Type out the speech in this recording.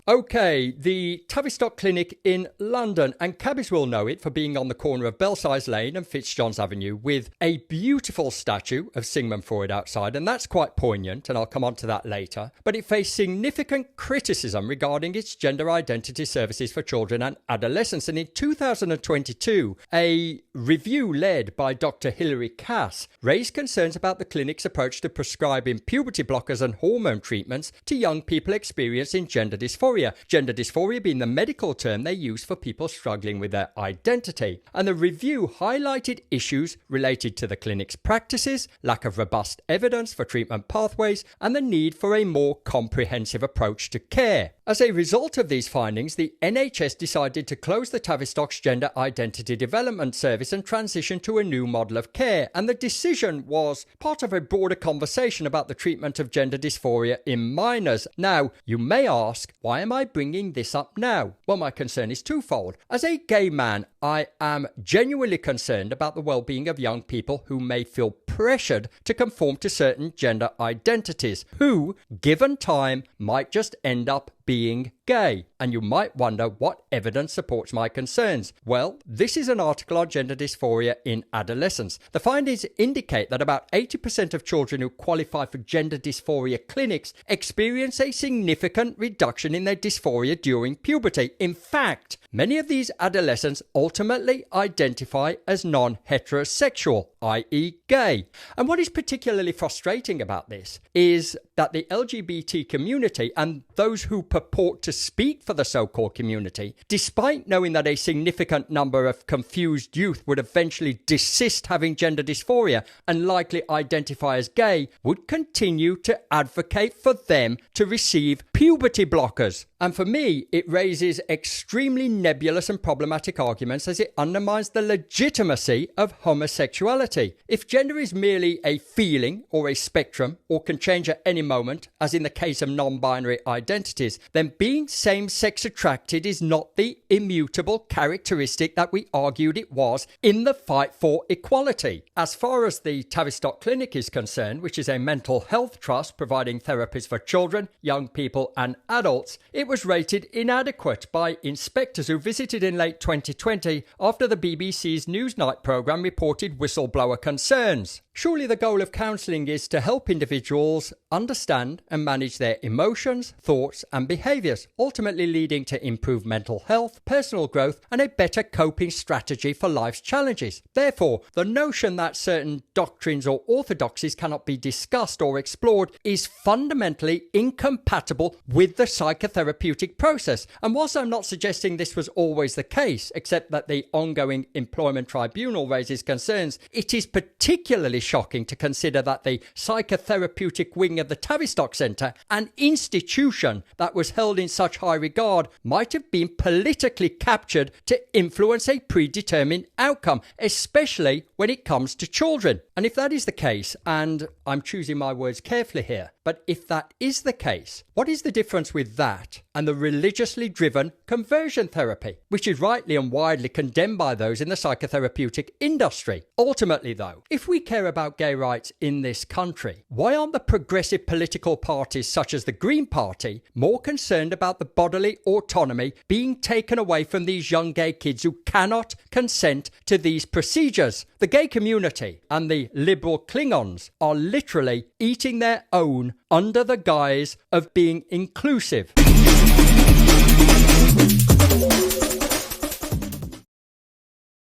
Okay, the Tavistock Clinic in London, and cabbies will know it for being on the corner of Belsize Lane and Fitzjohn's Avenue with a beautiful statue of Sigmund Freud outside, and that's quite poignant, and I'll come on to that later. But it faced significant criticism regarding its gender identity services for children and adolescents, and in 2022, a review led by Dr. Hilary Cass raised concerns about the clinic's approach to prescribing puberty blockers and hormone treatments to young people experiencing gender dysphoria. Gender dysphoria being the medical term they use for people struggling with their identity. And the review highlighted issues related to the clinic's practices, lack of robust evidence for treatment pathways, and the need for a more comprehensive approach to care. As a result of these findings, the NHS decided to close the Tavistock's Gender Identity Development Service and transition to a new model of care. And the decision was part of a broader conversation about the treatment of gender dysphoria in minors. Now, you may ask, why am I bringing this up now? Well, my concern is twofold. As a gay man, I am genuinely concerned about the well-being of young people who may feel pressured to conform to certain gender identities, who, given time, might just end up being gay. And you might wonder what evidence supports my concerns. Well, this is an article on gender dysphoria in adolescence. The findings indicate that about 80% of children who qualify for gender dysphoria clinics experience a significant reduction in their dysphoria during puberty. In fact, many of these adolescents ultimately identify as non-heterosexual, i.e. gay. And what is particularly frustrating about this is that the LGBT community and those who purport to speak for the so-called community, despite knowing that a significant number of confused youth would eventually desist having gender dysphoria and likely identify as gay, would continue to advocate for them to receive puberty blockers. And for me, it raises extremely nebulous and problematic arguments as it undermines the legitimacy of homosexuality. If gender is merely a feeling or a spectrum or can change at any moment, as in the case of non-binary identities, then being same-sex attracted is not the immutable characteristic that we argued it was in the fight for equality. As far as the Tavistock Clinic is concerned, which is a mental health trust providing therapies for children, young people and adults, it was rated inadequate by inspectors who visited in late 2020 after the BBC's Newsnight programme reported whistleblower concerns. Surely the goal of counselling is to help individuals understand and manage their emotions, thoughts and behaviours, ultimately leading to improved mental health, personal growth and a better coping strategy for life's challenges. Therefore, the notion that certain doctrines or orthodoxies cannot be discussed or explored is fundamentally incompatible with the psychotherapeutic process. And whilst I'm not suggesting this was always the case, except that the ongoing employment tribunal raises concerns, it is particularly shocking to consider that the psychotherapeutic wing of the Tavistock Centre, an institution that was held in such high regard, might have been politically captured to influence a predetermined outcome, especially when it comes to children. And if that is the case, and I'm choosing my words carefully here, but if that is the case, what is the difference with that and the religiously driven conversion therapy, which is rightly and widely condemned by those in the psychotherapeutic industry? Ultimately, though, if we care about gay rights in this country, why aren't the progressive political parties such as the Green Party more concerned about the bodily autonomy being taken away from these young gay kids who cannot consent to these procedures? The gay community and the liberal Klingons are literally eating their own under the guise of being inclusive.